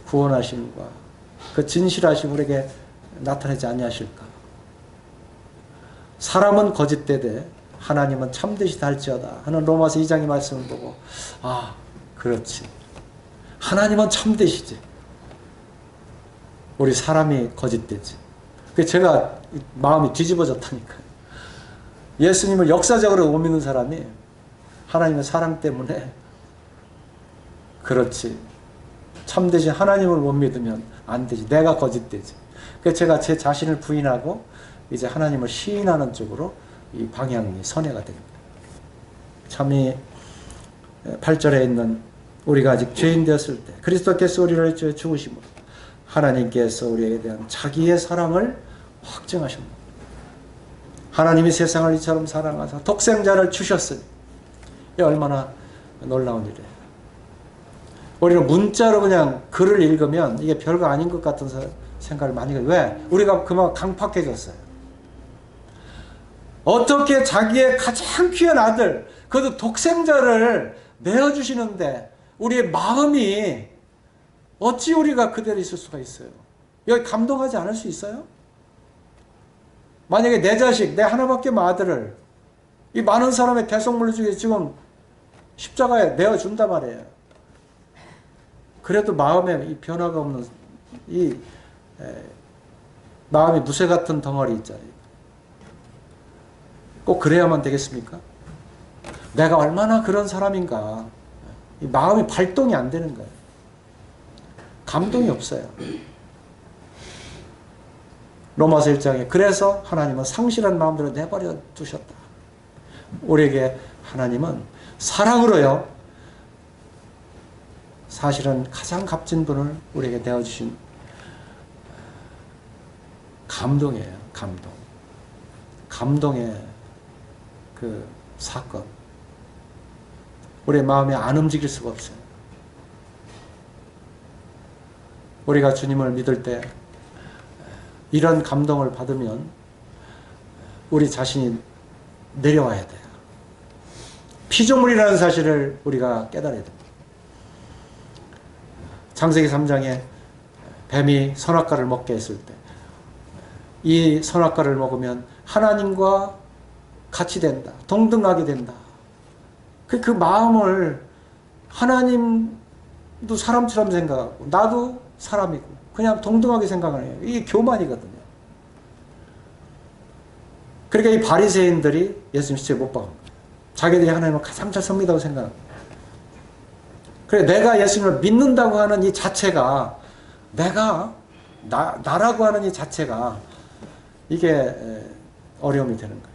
구원하심과 그 진실하심 우리에게 나타내지 아니하실까? 사람은 거짓되되 하나님은 참되시다 할지어다 하는 로마서 2장의 말씀을 보고 그렇지. 하나님은 참되시지. 우리 사람이 거짓되지. 그래서 제가 마음이 뒤집어졌다니까요. 예수님을 역사적으로 못 믿는 사람이 하나님의 사랑 때문에 그렇지. 참되신 하나님을 못 믿으면 안 되지. 내가 거짓되지. 그래서 제가 제 자신을 부인하고 이제 하나님을 시인하는 쪽으로 이 방향이 선회가 됩니다. 참이 8절에 있는 우리가 아직 죄인 되었을 때 그리스도께서 우리를 죄 죽으심으로 하나님께서 우리에 대한 자기의 사랑을 확증하십니다. 하나님이 세상을 이처럼 사랑하사 독생자를 주셨으니 이 얼마나 놀라운 일이에요. 우리는 문자로 그냥 글을 읽으면 이게 별거 아닌 것 같은 생각을 많이 해요. 왜? 우리가 그만 강팍해졌어요. 어떻게 자기의 가장 귀한 아들, 그것도 독생자를 내어주시는데 우리의 마음이 어찌 우리가 그대로 있을 수가 있어요? 여기 감동하지 않을 수 있어요? 만약에 내 자식, 내 하나밖에 없는 아들을 이 많은 사람의 대속물 중에 지금 십자가에 내어준단 말이에요. 그래도 마음에 이 변화가 없는 이 마음이 무쇠 같은 덩어리 있잖아요. 꼭 그래야만 되겠습니까? 내가 얼마나 그런 사람인가. 이 마음이 발동이 안 되는 거예요. 감동이 없어요. 로마서 1장에 그래서 하나님은 상실한 마음대로 내버려 두셨다. 우리에게 하나님은 사랑으로요. 사실은 가장 값진 분을 우리에게 내어주신 감동이에요. 감동. 감동의 그 사건. 우리의 마음이 안 움직일 수가 없어요. 우리가 주님을 믿을 때 이런 감동을 받으면 우리 자신이 내려와야 돼요. 피조물이라는 사실을 우리가 깨달아야 됩니다. 창세기 3장에 뱀이 선악과를 먹게 했을 때 이 선악과를 먹으면 하나님과 같이 된다. 동등하게 된다. 그 마음을 하나님도 사람처럼 생각하고 나도 사람이고 그냥 동등하게 생각을 해요. 이게 교만이거든요. 그러니까 이 바리새인들이 예수님 시체에 못 박은 거예요. 자기들이 하나님을 가장 잘 섭니다고 생각합니다. 그래 내가 예수님을 믿는다고 하는 이 자체가 내가 나라고 하는 이 자체가 이게 어려움이 되는 거예요.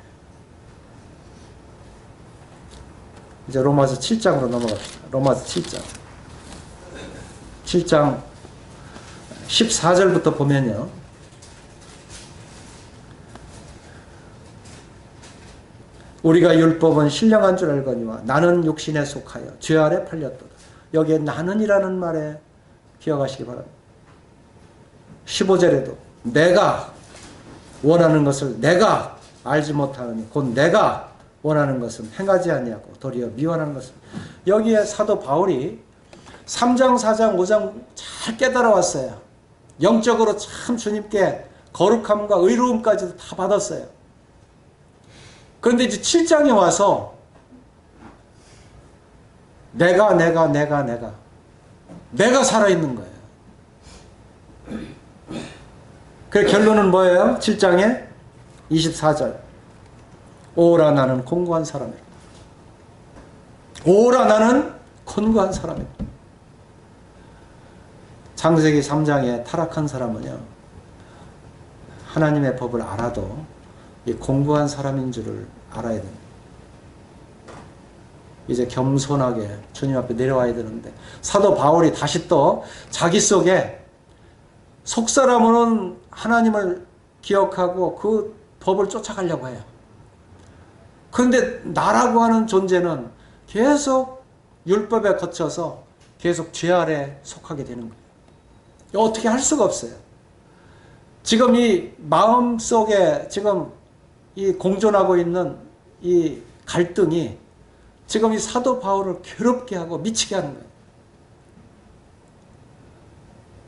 이제 로마서 7장으로 넘어갑시다. 로마서 7장. 7장 14절부터 보면요. 우리가 율법은 신령한 줄 알거니와 나는 육신에 속하여 죄 아래 팔렸도다. 여기에 나는이라는 말에 기억하시기 바랍니다. 15절에도 내가 원하는 것을 내가 알지 못하느니 곧 내가 원하는 것은 행하지 아니하고 도리어 미워하는 것은 여기에 사도 바울이 3장, 4장, 5장 잘 깨달아 왔어요. 영적으로 참 주님께 거룩함과 의로움까지도 다 받았어요. 그런데 이제 7장에 와서 내가 살아있는 거예요. 그 결론은 뭐예요? 7장에 24절. 오라 나는 곤고한 사람이다. 오라 나는 곤고한 사람이다. 창세기 3장에 타락한 사람은요, 하나님의 법을 알아도 이 곤고한 사람인 줄을 알아야 됩니다. 이제 겸손하게 주님 앞에 내려와야 되는데, 사도 바울이 다시 또 자기 속에 속사람은 하나님을 기억하고 그 법을 쫓아가려고 해요. 그런데 나라고 하는 존재는 계속 율법에 거쳐서 계속 죄 아래 속하게 되는 거예요. 어떻게 할 수가 없어요. 지금 이 마음속에 지금 이 공존하고 있는 이 갈등이 지금 이 사도 바울을 괴롭게 하고 미치게 하는 거예요.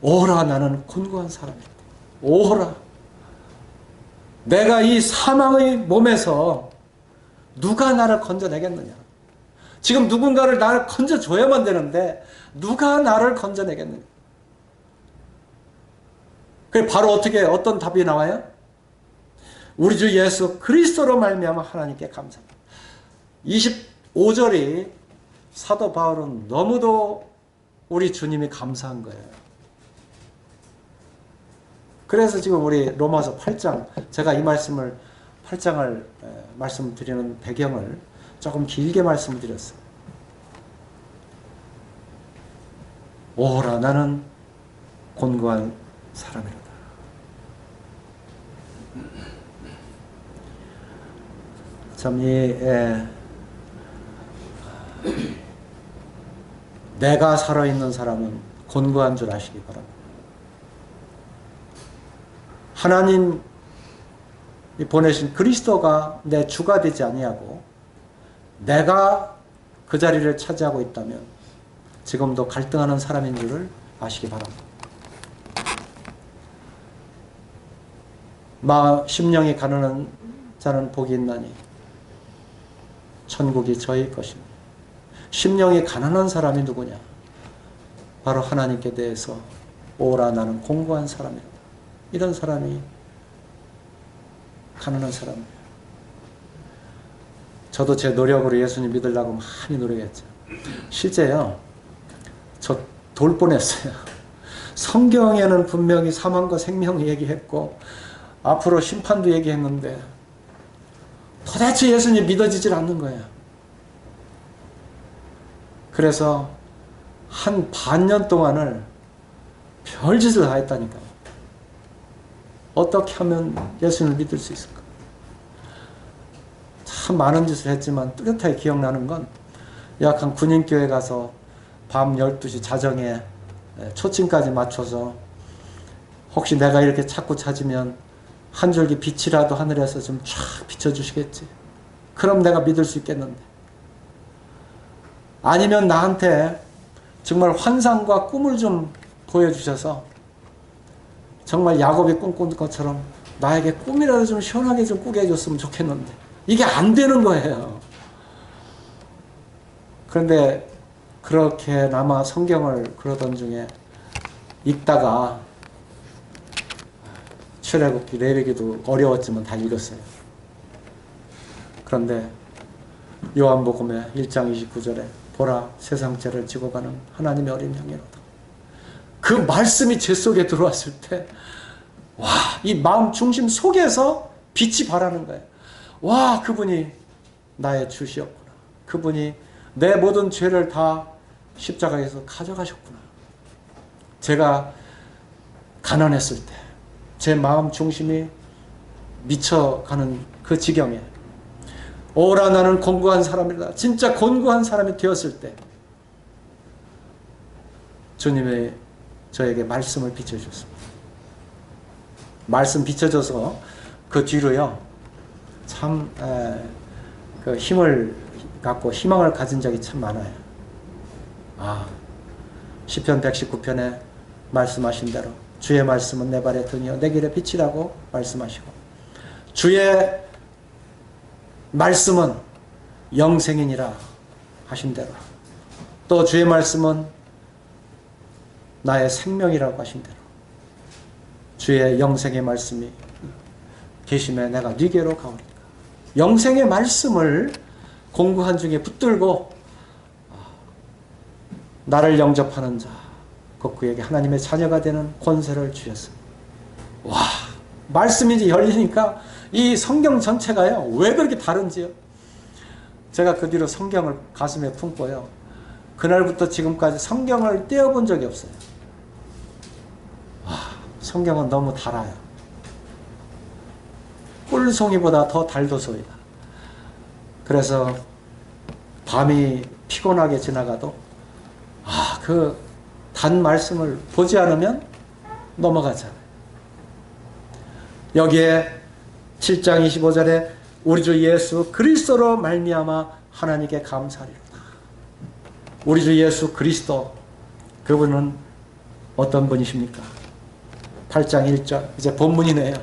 오라 나는 곤고한 사람이다. 오라. 내가 이 사망의 몸에서 누가 나를 건져내겠느냐. 지금 누군가를 나를 건져줘야만 되는데 누가 나를 건져내겠느냐. 그게 바로 어떤 답이 나와요? 우리 주 예수 그리스도로 말미암아 하나님께 감사합니다. 25절이 사도 바울은 너무도 우리 주님이 감사한 거예요. 그래서 지금 우리 로마서 8장, 제가 이 8장을 말씀드리는 배경을 조금 길게 말씀드렸어요. 오라 나는 곤고한 사람이로다. 참 내가 살아있는 사람은 곤고한 줄 아시기 바랍니다. 하나님 보내신 그리스도가 내 주가 되지 아니하고 내가 그 자리를 차지하고 있다면 지금도 갈등하는 사람인 줄을 아시기 바랍니다. 심령이 가난한 자는 복이 있나니 천국이 저희 것입니다. 심령이 가난한 사람이 누구냐? 바로 하나님께 대해서 오라 나는 공고한 사람이다. 이런 사람이 가난한 사람이에요. 저도 제 노력으로 예수님 믿으려고 많이 노력했죠. 실제요, 저 돌 뻔했어요. 성경에는 분명히 사망과 생명을 얘기했고 앞으로 심판도 얘기했는데 도대체 예수님 믿어지질 않는 거예요. 그래서 한 반년 동안을 별짓을 다 했다니까요. 어떻게 하면 예수님을 믿을 수 있을까? 참 많은 짓을 했지만 뚜렷하게 기억나는 건 약한 군인교회 가서 밤 12시 자정에 초침까지 맞춰서 혹시 내가 이렇게 자꾸 찾으면 한 줄기 빛이라도 하늘에서 좀 쫙 비춰주시겠지. 그럼 내가 믿을 수 있겠는데. 아니면 나한테 정말 환상과 꿈을 좀 보여주셔서 정말 야곱이 꿈꾼 것처럼 나에게 꿈이라도 좀 시원하게 좀 꾸게 해줬으면 좋겠는데 이게 안 되는 거예요. 그런데 그렇게나마 성경을 그러던 중에 읽다가 출애굽기, 레위기도 어려웠지만 다 읽었어요. 그런데 요한복음의 1장 29절에 보라 세상 죄를 지고 가는 하나님의 어린 양이로다. 그 말씀이 제 속에 들어왔을 때 와, 이 마음 중심 속에서 빛이 발하는 거예요. 와, 그분이 나의 주시였구나. 그분이 내 모든 죄를 다 십자가에서 가져가셨구나. 제가 가난했을 때 제 마음 중심이 미쳐가는 그 지경에 오라 나는 곤고한 사람이다. 진짜 곤고한 사람이 되었을 때 주님의 저에게 말씀을 비춰주셨습니다. 말씀 비춰줘서 그 뒤로요 참 그 힘을 갖고 희망을 가진 적이 참 많아요. 아, 시편 119편에 말씀하신 대로 주의 말씀은 내 발의 등이요 내 길의 빛이라고 말씀하시고, 주의 말씀은 영생이니라 하신 대로, 또 주의 말씀은 나의 생명이라고 하신 대로 주의 영생의 말씀이 계심에 내가 네게로 가오리까. 영생의 말씀을 공부한 중에 붙들고 나를 영접하는 자, 곧 그에게 하나님의 자녀가 되는 권세를 주셨습니다. 와, 말씀이 이제 열리니까 이 성경 전체가요, 왜 그렇게 다른지요? 제가 그 뒤로 성경을 가슴에 품고요, 그날부터 지금까지 성경을 떼어본 적이 없어요. 와, 성경은 너무 달아요. 꿀송이보다 더 달도소이다. 그래서 밤이 피곤하게 지나가도 그 단 말씀을 보지 않으면 넘어가잖아요. 여기에 7장 25절에 우리 주 예수 그리스도로 말미암아 하나님께 감사하리로다. 우리 주 예수 그리스도, 그분은 어떤 분이십니까? 8장 1절, 이제 본문이네요.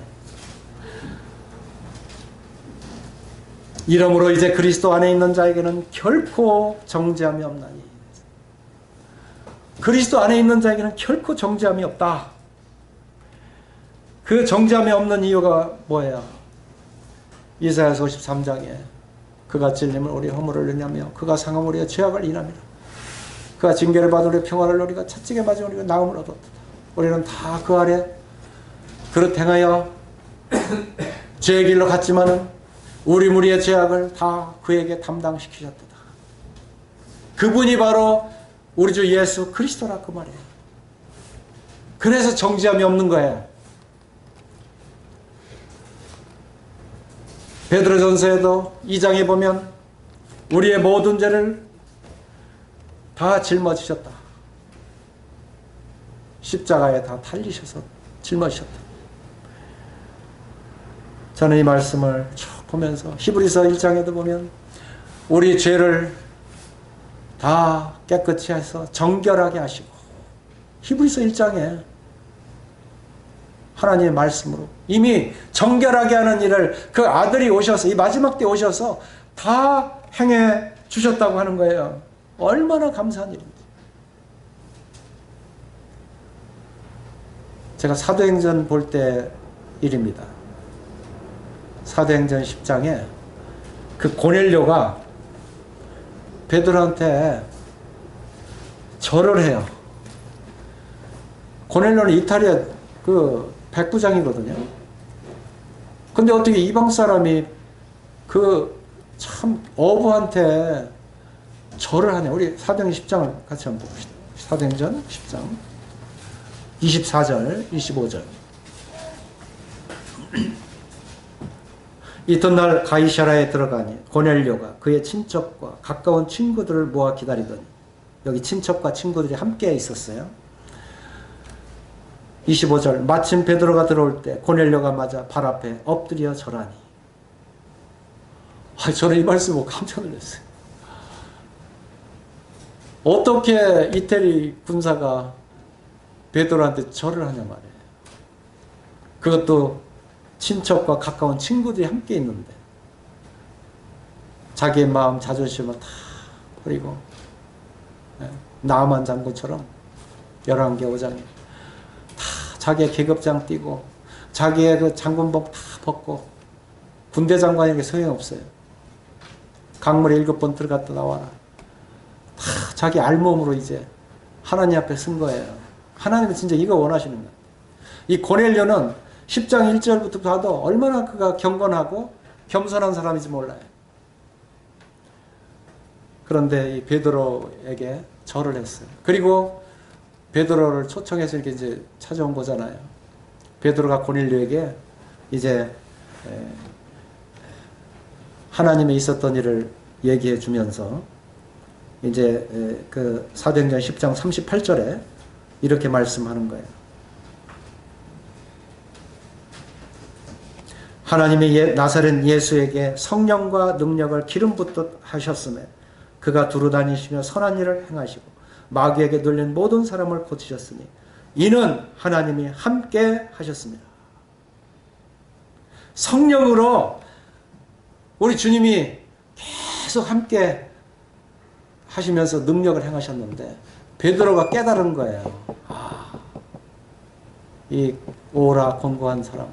이러므로 이제 그리스도 안에 있는 자에게는 결코 정죄함이 없나니. 그리스도 안에 있는 자에게는 결코 정죄함이 없다. 그 정죄함이 없는 이유가 뭐예요? 이사야서 53장에 그가 찔림을 우리 허물을 인하며 그가 상함을 우리의 죄악을 인함이라. 그가 징계를 받은 우리의 평화를 우리가 채찍에 맞은 우리가 나음을 얻었다. 우리는 다 그 아래 그릇 행하여 죄의 길로 갔지만은 우리 무리의 죄악을 다 그에게 담당시키셨다. 그분이 바로 우리 주 예수 그리스도라 그 말이에요. 그래서 정죄함이 없는 거예요. 베드로전서에도 2장에 보면 우리의 모든 죄를 다 짊어지셨다. 십자가에 다 달리셔서 짊어지셨다. 저는 이 말씀을 쭉 보면서 히브리서 1장에도 보면 우리 죄를 다 깨끗이 해서 정결하게 하시고, 히브리서 1장에 하나님의 말씀으로 이미 정결하게 하는 일을 그 아들이 오셔서, 이 마지막 때 오셔서 다 행해 주셨다고 하는 거예요. 얼마나 감사한 일인지. 제가 사도행전 볼 때 일입니다. 사도행전 10장에 그 고넬료가 베드로한테 절을 해요. 고넬료는 이탈리아 그 백부장이거든요. 근데 어떻게 이방 사람이 그 참 어부한테 절을 하냐. 우리 사도행전 10장을 같이 한번 봅시다. 사도행전 10장 24절 25절. 이튿날 가이사랴에 들어가니 고넬료가 그의 친척과 가까운 친구들을 모아 기다리더니, 여기 친척과 친구들이 함께 있었어요. 25절, 마침 베드로가 들어올 때 고넬료가 맞아 발 앞에 엎드려 절하니. 저는 이 말씀 보고 깜짝 놀랐어요. 어떻게 이태리 군사가 베드로한테 절을 하냐 말이에요. 그것도 친척과 가까운 친구들이 함께 있는데 자기의 마음 자존심을 다 버리고 나만 장군처럼 11개 5장에 다 자기의 계급장 띄고 자기의 그 장군복 다 벗고, 군대 장관에게 소용없어요. 강물에 7번 들어갔다 나와라. 다 자기 알몸으로 이제 하나님 앞에 쓴 거예요. 하나님은 진짜 이거 원하시는 거예요. 이 고넬료는 10장 1절부터 봐도 얼마나 그가 경건하고 겸손한 사람인지 몰라요. 그런데 이 베드로에게 절을 했어요. 그리고 베드로를 초청해서 이렇게 이제 찾아온 거잖아요. 베드로가 고넬료에게 이제 하나님에 있었던 일을 얘기해 주면서 이제 그 사도행전 10장 38절에 이렇게 말씀하는 거예요. 하나님이 나사렛 예수에게 성령과 능력을 기름 붓듯 하셨음에 그가 두루 다니시며 선한 일을 행하시고 마귀에게 눌린 모든 사람을 고치셨으니 이는 하나님이 함께 하셨습니다. 성령으로 우리 주님이 계속 함께 하시면서 능력을 행하셨는데 베드로가 깨달은 거예요. 이 오라 곤고한 사람,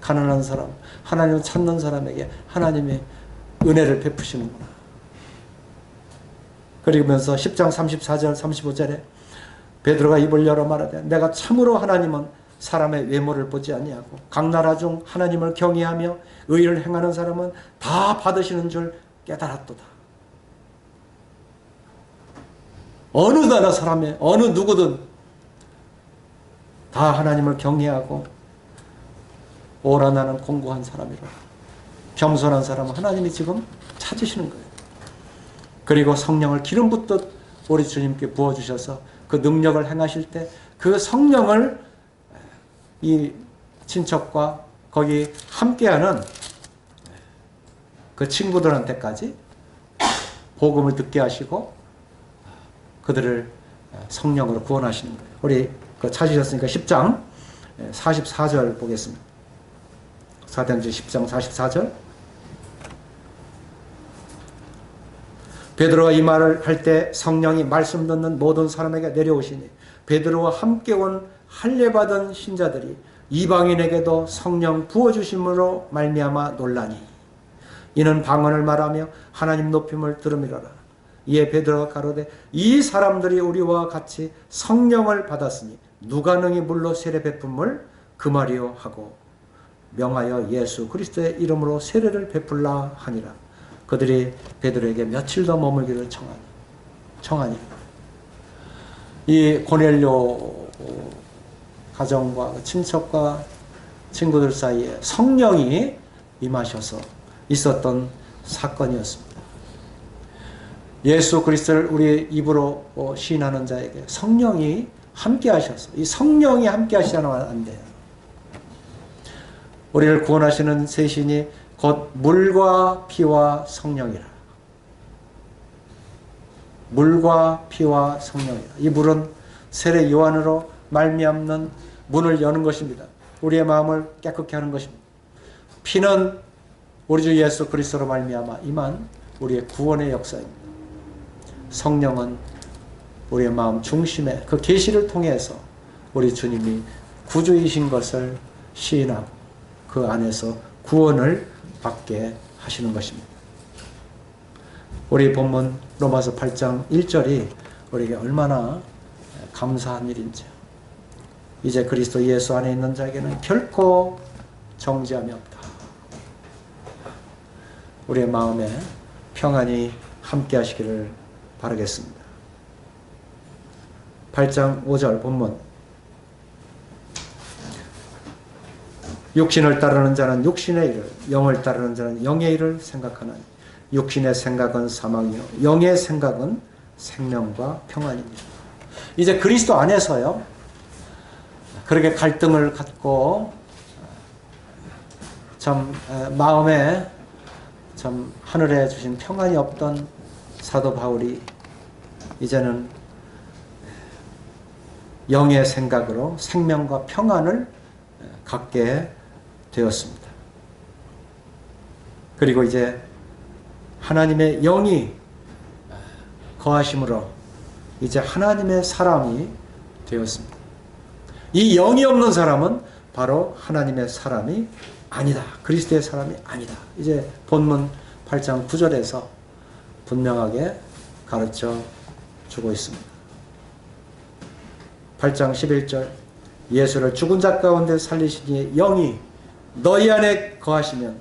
가난한 사람, 하나님을 찾는 사람에게 하나님이 은혜를 베푸시는구나. 그러면서 10장 34절 35절에 베드로가 입을 열어 말하되 내가 참으로 하나님은 사람의 외모를 보지 아니하고 각 나라 중 하나님을 경외하며 의를 행하는 사람은 다 받으시는 줄 깨달았도다. 어느 나라 사람의 어느 누구든 다 하나님을 경외하고 오라 나는 공고한 사람이라 겸손한 사람은 하나님이 지금 찾으시는 거예요. 그리고 성령을 기름 붓듯 우리 주님께 부어주셔서 그 능력을 행하실 때 그 성령을 이 친척과 거기 함께하는 그 친구들한테까지 복음을 듣게 하시고 그들을 성령으로 구원하시는 거예요. 우리 그 찾으셨으니까 10장 44절 보겠습니다. 사도행전 10장 44절. 베드로가 이 말을 할 때 성령이 말씀 듣는 모든 사람에게 내려오시니 베드로와 함께 온 할례받은 신자들이 이방인에게도 성령 부어주심으로 말미암아 놀라니 이는 방언을 말하며 하나님 높임을 들음이로라. 이에 베드로가 가로되 이 사람들이 우리와 같이 성령을 받았으니 누가 능히 물로 세례 베품을 금하리요 하고 명하여 예수 그리스도의 이름으로 세례를 베풀라 하니라. 그들이 베드로에게 며칠 더 머물기를 청하니 이 고넬료 가정과 친척과 친구들 사이에 성령이 임하셔서 있었던 사건이었습니다. 예수 그리스도를 우리 입으로 시인하는 자에게 성령이 함께 하셔서 이 성령이 함께 하시면 안 돼요. 우리를 구원하시는 새 신이 곧 물과 피와 성령이라. 물과 피와 성령이라. 이 물은 세례 요한으로 말미암는 문을 여는 것입니다. 우리의 마음을 깨끗게 하는 것입니다. 피는 우리 주 예수 그리스도로 말미암아 임한 우리의 구원의 역사입니다. 성령은 우리의 마음 중심에 그 계시를 통해서 우리 주님이 구주이신 것을 시인하고 그 안에서 구원을 받게 하시는 것입니다. 우리 본문 로마서 8장 1절이 우리에게 얼마나 감사한 일인지. 이제 그리스도 예수 안에 있는 자에게는 결코 정죄함이 없다. 우리의 마음에 평안이 함께 하시기를 바라겠습니다. 8장 5절 본문. 육신을 따르는 자는 육신의 일을, 영을 따르는 자는 영의 일을 생각하나니 육신의 생각은 사망이요 영의 생각은 생명과 평안입니다. 이제 그리스도 안에서요 그렇게 갈등을 갖고 참 마음에 참 하늘에 주신 평안이 없던 사도 바울이 이제는 영의 생각으로 생명과 평안을 갖게 되었습니다. 그리고 이제 하나님의 영이 거하심으로 이제 하나님의 사람이 되었습니다. 이 영이 없는 사람은 바로 하나님의 사람이 아니다. 그리스도의 사람이 아니다. 이제 본문 8장 9절에서 분명하게 가르쳐 주고 있습니다. 8장 11절 예수를 죽은 자 가운데 살리시니 영이 너희 안에 거하시면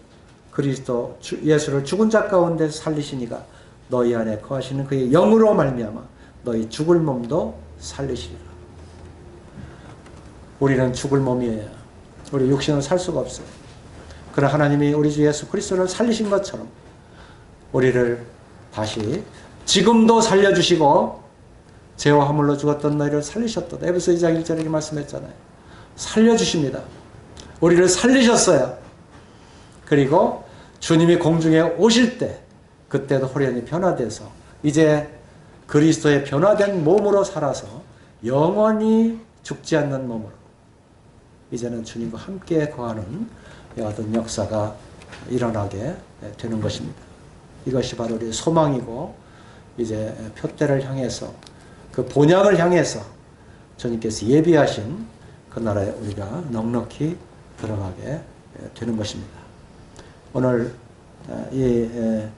그리스도 예수를 죽은 자 가운데 살리시니가 너희 안에 거하시는 그의 영으로 말미암아 너희 죽을 몸도 살리시리라. 우리는 죽을 몸이에요. 우리 육신은 살 수가 없어요. 그러나 하나님이 우리 주 예수 그리스도를 살리신 것처럼 우리를 다시 지금도 살려주시고 죄와 허물로 죽었던 너희를 살리셨도다. 에베소 2장 1절에 이렇게 말씀했잖아요. 살려주십니다. 우리를 살리셨어요. 그리고 주님이 공중에 오실 때 그때도 호련히 변화돼서 이제 그리스도의 변화된 몸으로 살아서 영원히 죽지 않는 몸으로 이제는 주님과 함께 거하는 어떤 역사가 일어나게 되는 것입니다. 이것이 바로 우리의 소망이고 이제 표대를 향해서 그 본향을 향해서 주님께서 예비하신 그 나라에 우리가 넉넉히 들어가게 되는 것입니다. 오늘 이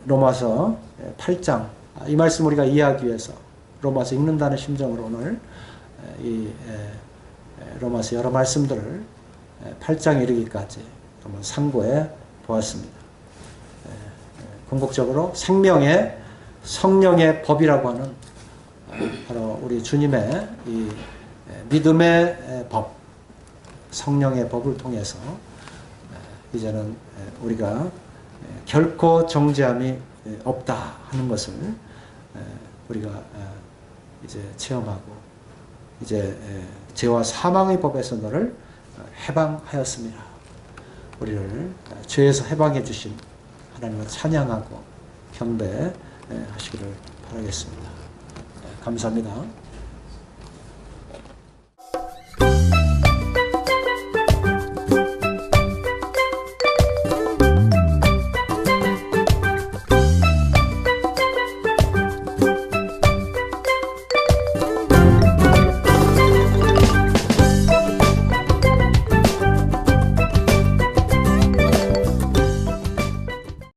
로마서 8장 이 말씀 우리가 이해하기 위해서 로마서 읽는다는 심정으로 오늘 이 로마서 여러 말씀들을 8장 이르기까지 한번 상고해 보았습니다. 궁극적으로 생명의 성령의 법이라고 하는 바로 우리 주님의 이 믿음의 법, 성령의 법을 통해서 이제는 우리가 결코 정죄함이 없다 하는 것을 우리가 이제 체험하고 이제 죄와 사망의 법에서 너를 해방하였습니다. 우리를 죄에서 해방해 주신 하나님을 찬양하고 경배하시기를 바라겠습니다. 감사합니다.